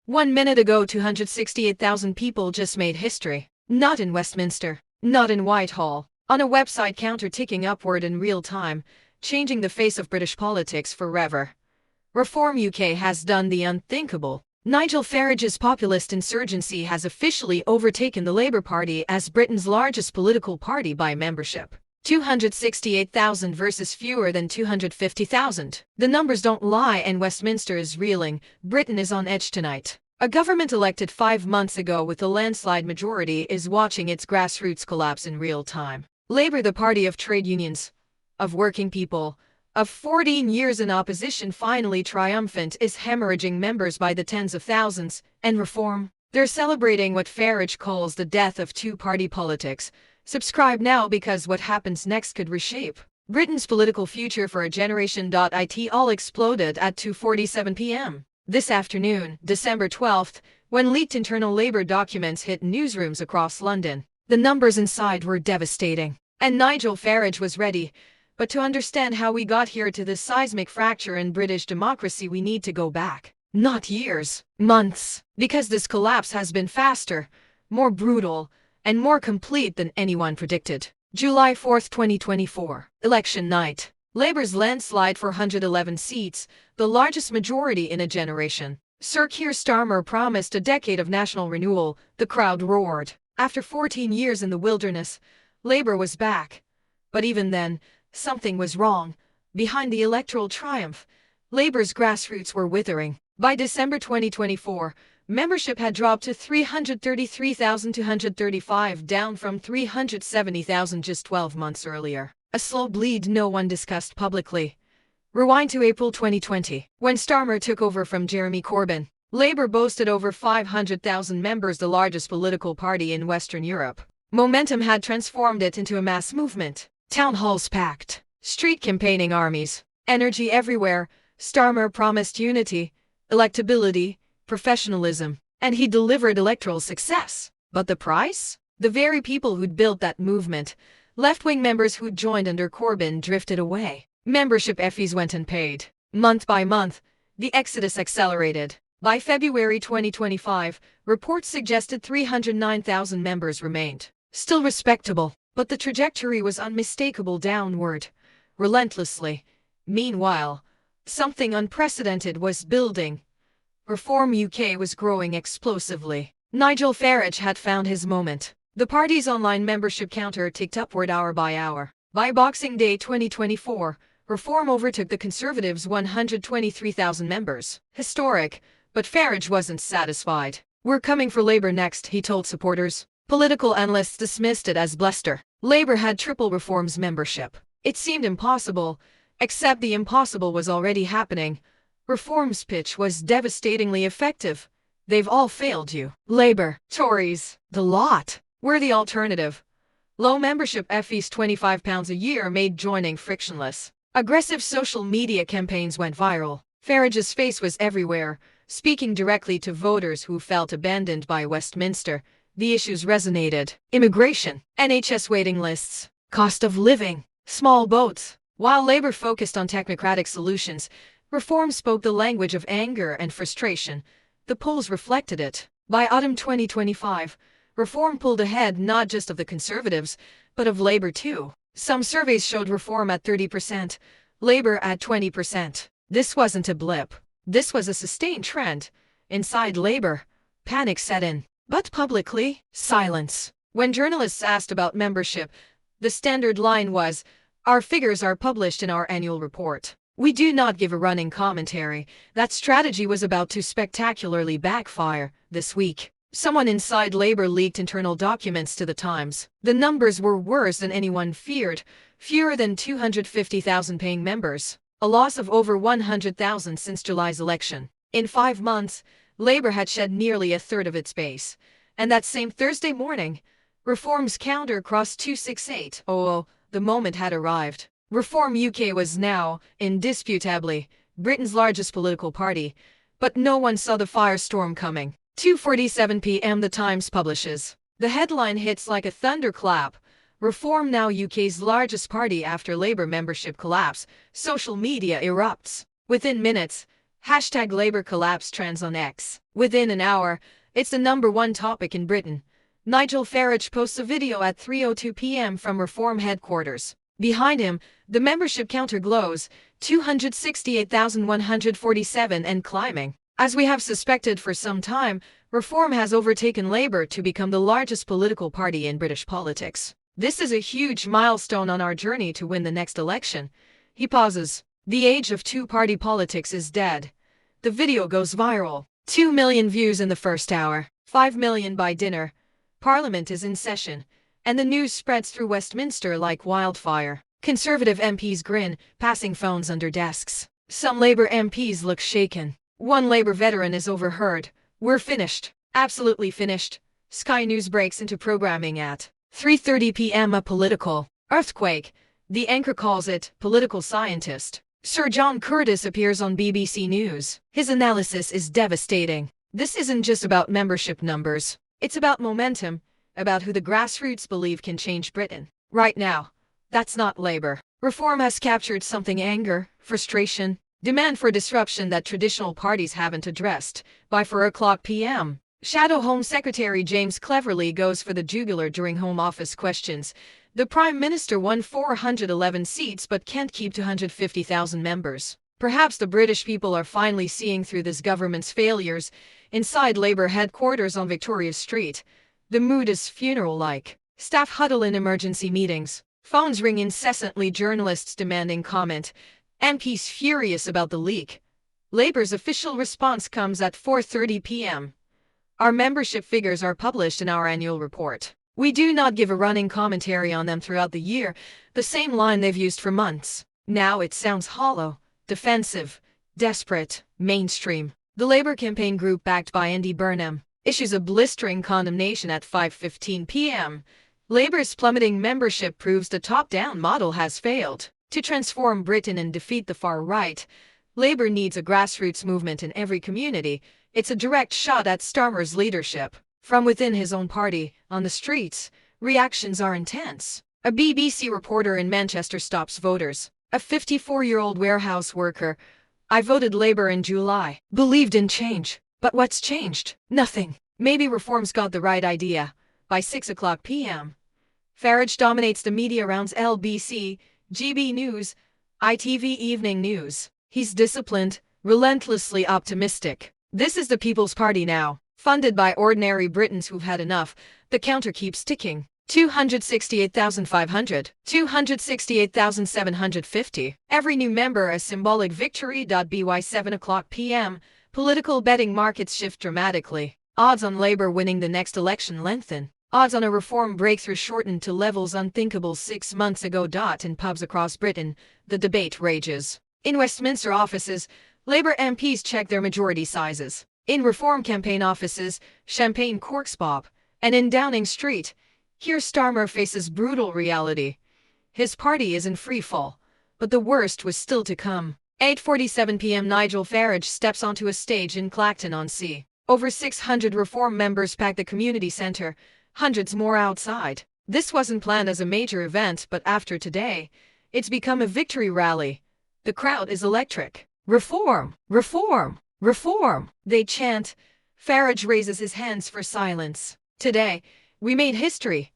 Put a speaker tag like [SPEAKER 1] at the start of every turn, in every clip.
[SPEAKER 1] 1 minute ago 268,000 people just made history. Not in Westminster, not in Whitehall, on a website counter ticking upward in real time, changing the face of British politics forever. Reform UK has done the unthinkable. Nigel Farage's populist insurgency has officially overtaken the Labour Party as Britain's largest political party by membership. 268,000 versus fewer than 250,000. The numbers don't lie and Westminster is reeling. Britain is on edge tonight. A government elected 5 months ago with a landslide majority is watching its grassroots collapse in real time. Labour, the party of trade unions, of working people, of 14 years in opposition finally triumphant, is hemorrhaging members by the tens of thousands. And Reform? They're celebrating what Farage calls the death of two-party politics. Subscribe now because what happens next could reshape Britain's political future for a generation. It all exploded at 2:47 p.m. this afternoon, December 12th, when leaked internal Labour documents hit newsrooms across London. The numbers inside were devastating. And Nigel Farage was ready. But to understand how we got here to this seismic fracture in British democracy, we need to go back. Not years, months. Because this collapse has been faster, more brutal, and more complete than anyone predicted. July 4, 2024, election night. Labour's landslide for 111 seats, the largest majority in a generation. Sir Keir Starmer promised a decade of national renewal. The crowd roared. After 14 years in the wilderness, Labour was back. But even then, something was wrong. Behind the electoral triumph, Labour's grassroots were withering. By December 2024, membership had dropped to 333,235, down from 370,000 just 12 months earlier. A slow bleed no one discussed publicly. Rewind to April 2020, when Starmer took over from Jeremy Corbyn. Labour boasted over 500,000 members, the largest political party in Western Europe. Momentum had transformed it into a mass movement. Town halls packed, street campaigning armies, energy everywhere. Starmer promised unity, electability, professionalism, and he delivered electoral success. But the price? The very people who'd built that movement, left-wing members who'd joined under Corbyn, drifted away. Membership fees went unpaid. Month by month, the exodus accelerated. By February 2025, reports suggested 309,000 members remained. Still respectable, but the trajectory was unmistakable downward, relentlessly. Meanwhile, something unprecedented was building. Reform UK was growing explosively. Nigel Farage had found his moment. The party's online membership counter ticked upward hour by hour. By Boxing Day 2024, Reform overtook the Conservatives' 123,000 members. Historic, but Farage wasn't satisfied. "We're coming for Labour next," he told supporters. Political analysts dismissed it as bluster. Labour had tripled Reform's membership. It seemed impossible, except the impossible was already happening. Reform's pitch was devastatingly effective. "They've all failed you. Labour, Tories, the lot. We're the alternative." Low membership fees, £25 a year, made joining frictionless. Aggressive social media campaigns went viral. Farage's face was everywhere, speaking directly to voters who felt abandoned by Westminster. The issues resonated: immigration, NHS waiting lists, cost of living, small boats. While Labour focused on technocratic solutions, Reform spoke the language of anger and frustration. The polls reflected it. By autumn 2025, Reform pulled ahead not just of the Conservatives, but of Labour too. Some surveys showed Reform at 30%, Labour at 20%. This wasn't a blip. This was a sustained trend. Inside Labour, panic set in. But publicly, silence. When journalists asked about membership, the standard line was, "Our figures are published in our annual report. We do not give a running commentary." That strategy was about to spectacularly backfire. This week, someone inside Labour leaked internal documents to the Times. The numbers were worse than anyone feared. Fewer than 250,000 paying members. A loss of over 100,000 since July's election. In 5 months, Labour had shed nearly a third of its base. And that same Thursday morning, Reform's counter crossed 268. The moment had arrived. Reform UK was now, indisputably, Britain's largest political party. But no one saw the firestorm coming. 2:47 p.m. The Times publishes. The headline hits like a thunderclap. Reform now UK's largest party after Labour membership collapse. Social media erupts. Within minutes, Hashtag Labour collapse trends on X. Within an hour, it's the #1 topic in Britain. Nigel Farage posts a video at 3:02 p.m. from Reform headquarters. Behind him, the membership counter glows, 268,147 and climbing. As we have suspected for some time, Reform has overtaken Labour to become the largest political party in British politics. This is a huge milestone on our journey to win the next election. He pauses. The age of two-party politics is dead. The video goes viral. 2 million views in the first hour, 5 million by dinner. Parliament is in session, and the news spreads through Westminster like wildfire. Conservative MPs grin, passing phones under desks. Some Labour MPs look shaken. One Labour veteran is overheard. "We're finished. Absolutely finished." Sky News breaks into programming at 3:30 p.m. A political earthquake. The anchor calls it political scientist. Sir John Curtis appears on BBC News. His analysis is devastating. This isn't just about membership numbers. It's about momentum, about who the grassroots believe can change Britain. Right now, that's not Labour. Reform has captured something: anger, frustration, demand for disruption that traditional parties haven't addressed. By 4:00 p.m., Shadow Home Secretary James cleverly goes for the jugular during Home Office questions. The Prime Minister won 411 seats but can't keep 250,000 members. Perhaps the British people are finally seeing through this government's failures. Inside Labour headquarters on Victoria Street, the mood is funeral-like. Staff huddle in emergency meetings. Phones ring incessantly, journalists demanding comment. MPs furious about the leak. Labour's official response comes at 4:30 p.m. Our membership figures are published in our annual report. We do not give a running commentary on them throughout the year, the same line they've used for months. Now it sounds hollow, defensive, desperate, mainstream. The Labour campaign group, backed by Andy Burnham, issues a blistering condemnation at 5:15 p.m. Labour's plummeting membership proves the top-down model has failed. To transform Britain and defeat the far right, Labour needs a grassroots movement in every community. It's a direct shot at Starmer's leadership. From within his own party, on the streets, reactions are intense. A BBC reporter in Manchester stops voters. A 54-year-old warehouse worker. "I voted Labour in July. Believed in change. But what's changed? Nothing. Maybe Reform's got the right idea." By 6:00 p.m., Farage dominates the media rounds: LBC, GB News, ITV Evening News. He's disciplined, relentlessly optimistic. This is the People's Party now. Funded by ordinary Britons who've had enough, the counter keeps ticking. 268,500, 268,750. Every new member a symbolic victory. By 7:00 p.m., political betting markets shift dramatically. Odds on Labour winning the next election lengthen. Odds on a Reform breakthrough shortened to levels unthinkable 6 months ago. In pubs across Britain, the debate rages. In Westminster offices, Labour MPs check their majority sizes. In Reform campaign offices, champagne corks pop. And in Downing Street, Keir Starmer faces brutal reality. His party is in free fall, but the worst was still to come. 8:47 p.m. Nigel Farage steps onto a stage in Clacton-on-Sea. Over 600 Reform members pack the community centre, hundreds more outside. This wasn't planned as a major event, but after today, it's become a victory rally. The crowd is electric. "Reform! Reform! Reform!" they chant. Farage raises his hands for silence. "Today, we made history."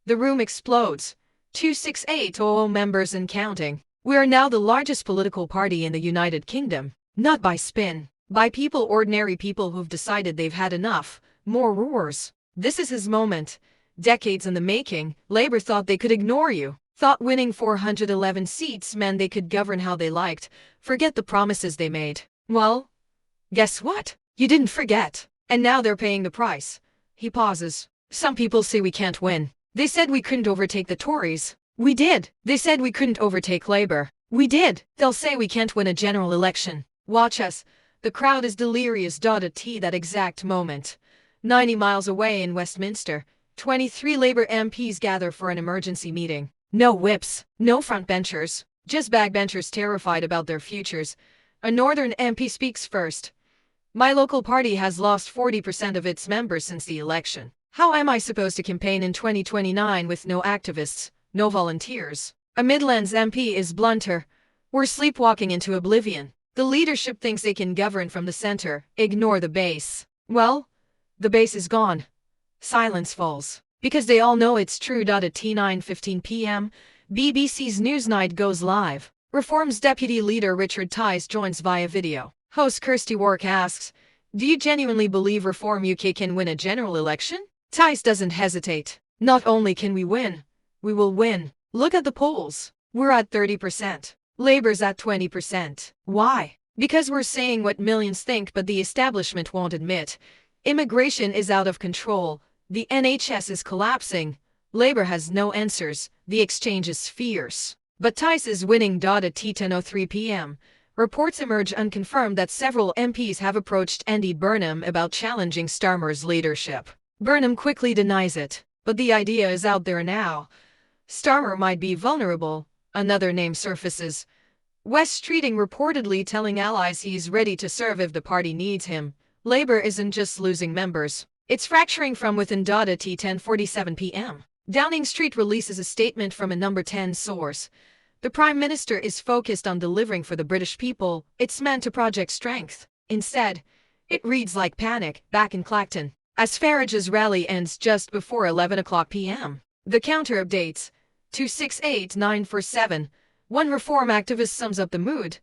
[SPEAKER 1] The room explodes. 268,000 members and counting. We are now the largest political party in the United Kingdom. Not by spin. By people, ordinary people who've decided they've had enough. More roars. This is his moment. Decades in the making. Labour thought they could ignore you. Thought winning 411 seats meant they could govern how they liked. Forget the promises they made. Well, guess what? You didn't forget. And now they're paying the price. He pauses. Some people say we can't win. They said we couldn't overtake the Tories. We did. They said we couldn't overtake Labour. We did. They'll say we can't win a general election. Watch us. The crowd is delirious. At that exact moment, 90 miles away in Westminster, 23 Labour MPs gather for an emergency meeting. No whips, no frontbenchers, just backbenchers terrified about their futures. A Northern MP speaks first. "My local party has lost 40% of its members since the election. How am I supposed to campaign in 2029 with no activists, no volunteers?" A Midlands MP is blunter. "We're sleepwalking into oblivion." The leadership thinks they can govern from the center, ignore the base. Well, the base is gone. Silence falls. Because they all know it's true. At 9:15 p.m., BBC's Newsnight goes live. Reform's deputy leader Richard Tice joins via video. Host Kirsty Wark asks, "Do you genuinely believe Reform UK can win a general election?" Tice doesn't hesitate. "Not only can we win, we will win. Look at the polls. We're at 30%. Labour's at 20%. Why? Because we're saying what millions think but the establishment won't admit. Immigration is out of control. The NHS is collapsing. Labour has no answers. The exchange is fierce." But Tice is winning. At 10:03 p.m., reports emerge unconfirmed that several MPs have approached Andy Burnham about challenging Starmer's leadership. Burnham quickly denies it, but the idea is out there now. Starmer might be vulnerable. Another name surfaces. Wes Streeting reportedly telling allies he's ready to serve if the party needs him. Labour isn't just losing members, it's fracturing from within. At 10:47 p.m., Downing Street releases a statement from a number 10 source. The Prime Minister is focused on delivering for the British people. It's meant to project strength. Instead, it reads like panic back in Clacton. As Farage's rally ends just before 11 o'clock p.m., the counter updates. 268947. One Reform activist sums up the mood.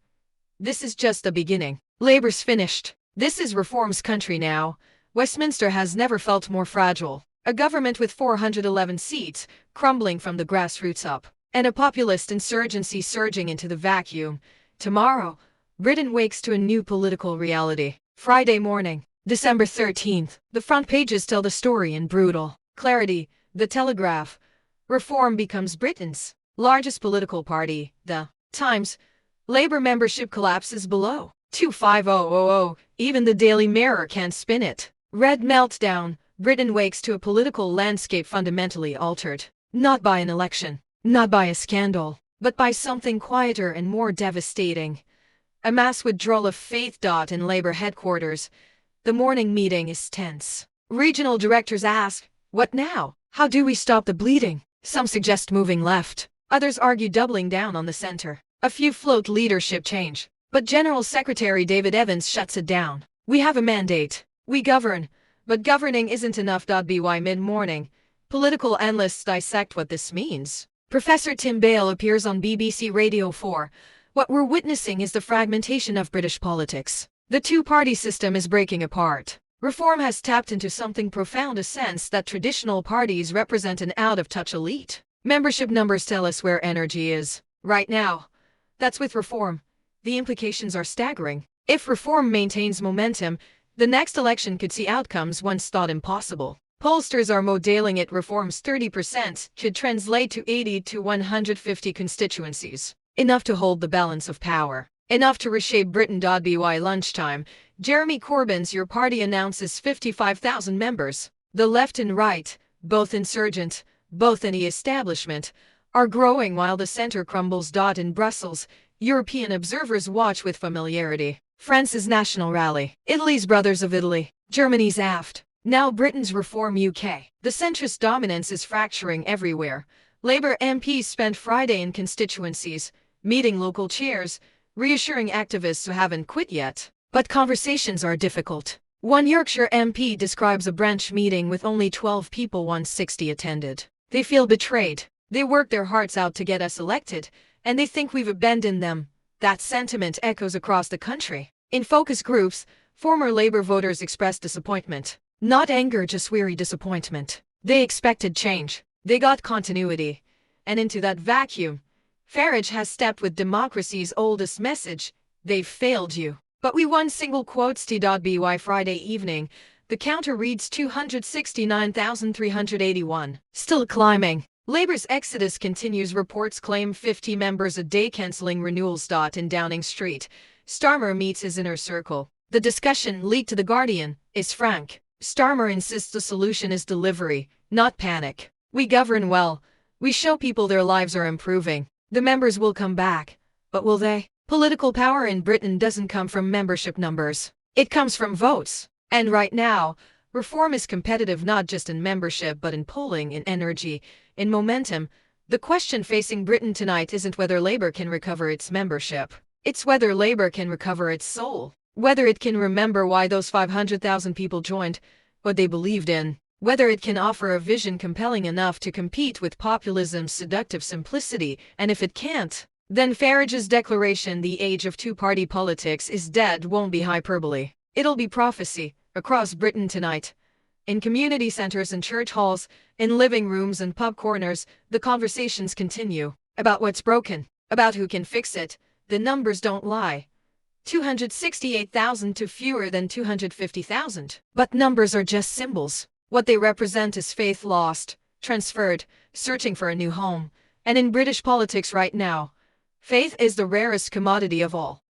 [SPEAKER 1] "This is just the beginning. Labour's finished. This is Reform's country now. Westminster has never felt more fragile. A government with 411 seats, crumbling from the grassroots up, and a populist insurgency surging into the vacuum. Tomorrow, Britain wakes to a new political reality." Friday morning, December 13th. The front pages tell the story in brutal clarity. The Telegraph. Reform becomes Britain's largest political party. The Times. Labour membership collapses below 25000. Even the Daily Mirror can't spin it. Red meltdown. Britain wakes to a political landscape fundamentally altered. Not by an election, not by a scandal, but by something quieter and more devastating. A mass withdrawal of faith. In Labour headquarters, the morning meeting is tense. Regional directors ask, "What now? How do we stop the bleeding?" Some suggest moving left. Others argue doubling down on the centre. A few float leadership change. But General Secretary David Evans shuts it down. "We have a mandate. We govern. But governing isn't enough." By mid-morning, political analysts dissect what this means. Professor Tim Bale appears on BBC Radio 4. "What we're witnessing is the fragmentation of British politics. The two-party system is breaking apart. Reform has tapped into something profound, a sense that traditional parties represent an out-of-touch elite. Membership numbers tell us where energy is right now. That's with Reform. The implications are staggering. If Reform maintains momentum, the next election could see outcomes once thought impossible. Pollsters are modeling it. Reform's 30% could translate to 80 to 150 constituencies. Enough to hold the balance of power. Enough to reshape Britain. By lunchtime, Jeremy Corbyn's Your Party announces 55,000 members. The left and right, both insurgent, both anti-establishment, are growing while the centre crumbles. In Brussels, European observers watch with familiarity. France's National Rally, Italy's Brothers of Italy, Germany's AFT, now Britain's Reform UK. The centrist dominance is fracturing everywhere. Labour MPs spent Friday in constituencies, meeting local chairs, reassuring activists who haven't quit yet. But conversations are difficult. One Yorkshire MP describes a branch meeting with only 12 people once 60 attended. "They feel betrayed. They worked their hearts out to get us elected, and they think we've abandoned them." That sentiment echoes across the country. In focus groups, former Labour voters expressed disappointment. Not anger, just weary disappointment. They expected change. They got continuity. And into that vacuum, Farage has stepped with democracy's oldest message: "They've failed you." But we won. Single quotes. By Friday evening, the counter reads 269,381. Still climbing. Labour's exodus continues. Reports claim 50 members a day cancelling renewals. In Downing Street, Starmer meets his inner circle. The discussion, leaked to The Guardian, is frank. Starmer insists the solution is delivery, not panic. "We govern well. We show people their lives are improving. The members will come back." But will they? Political power in Britain doesn't come from membership numbers. It comes from votes. And right now, Reform is competitive not just in membership but in polling, in energy, in momentum. The question facing Britain tonight isn't whether Labour can recover its membership. It's whether Labour can recover its soul, whether it can remember why those 500,000 people joined, what they believed in, whether it can offer a vision compelling enough to compete with populism's seductive simplicity, and if it can't, then Farage's declaration the age of two-party politics is dead won't be hyperbole. It'll be prophecy, across Britain tonight. In community centres and church halls, in living rooms and pub corners, the conversations continue. About what's broken, about who can fix it. The numbers don't lie. 268,000 to fewer than 250,000. But numbers are just symbols. What they represent is faith lost, transferred, searching for a new home. And in British politics right now, faith is the rarest commodity of all.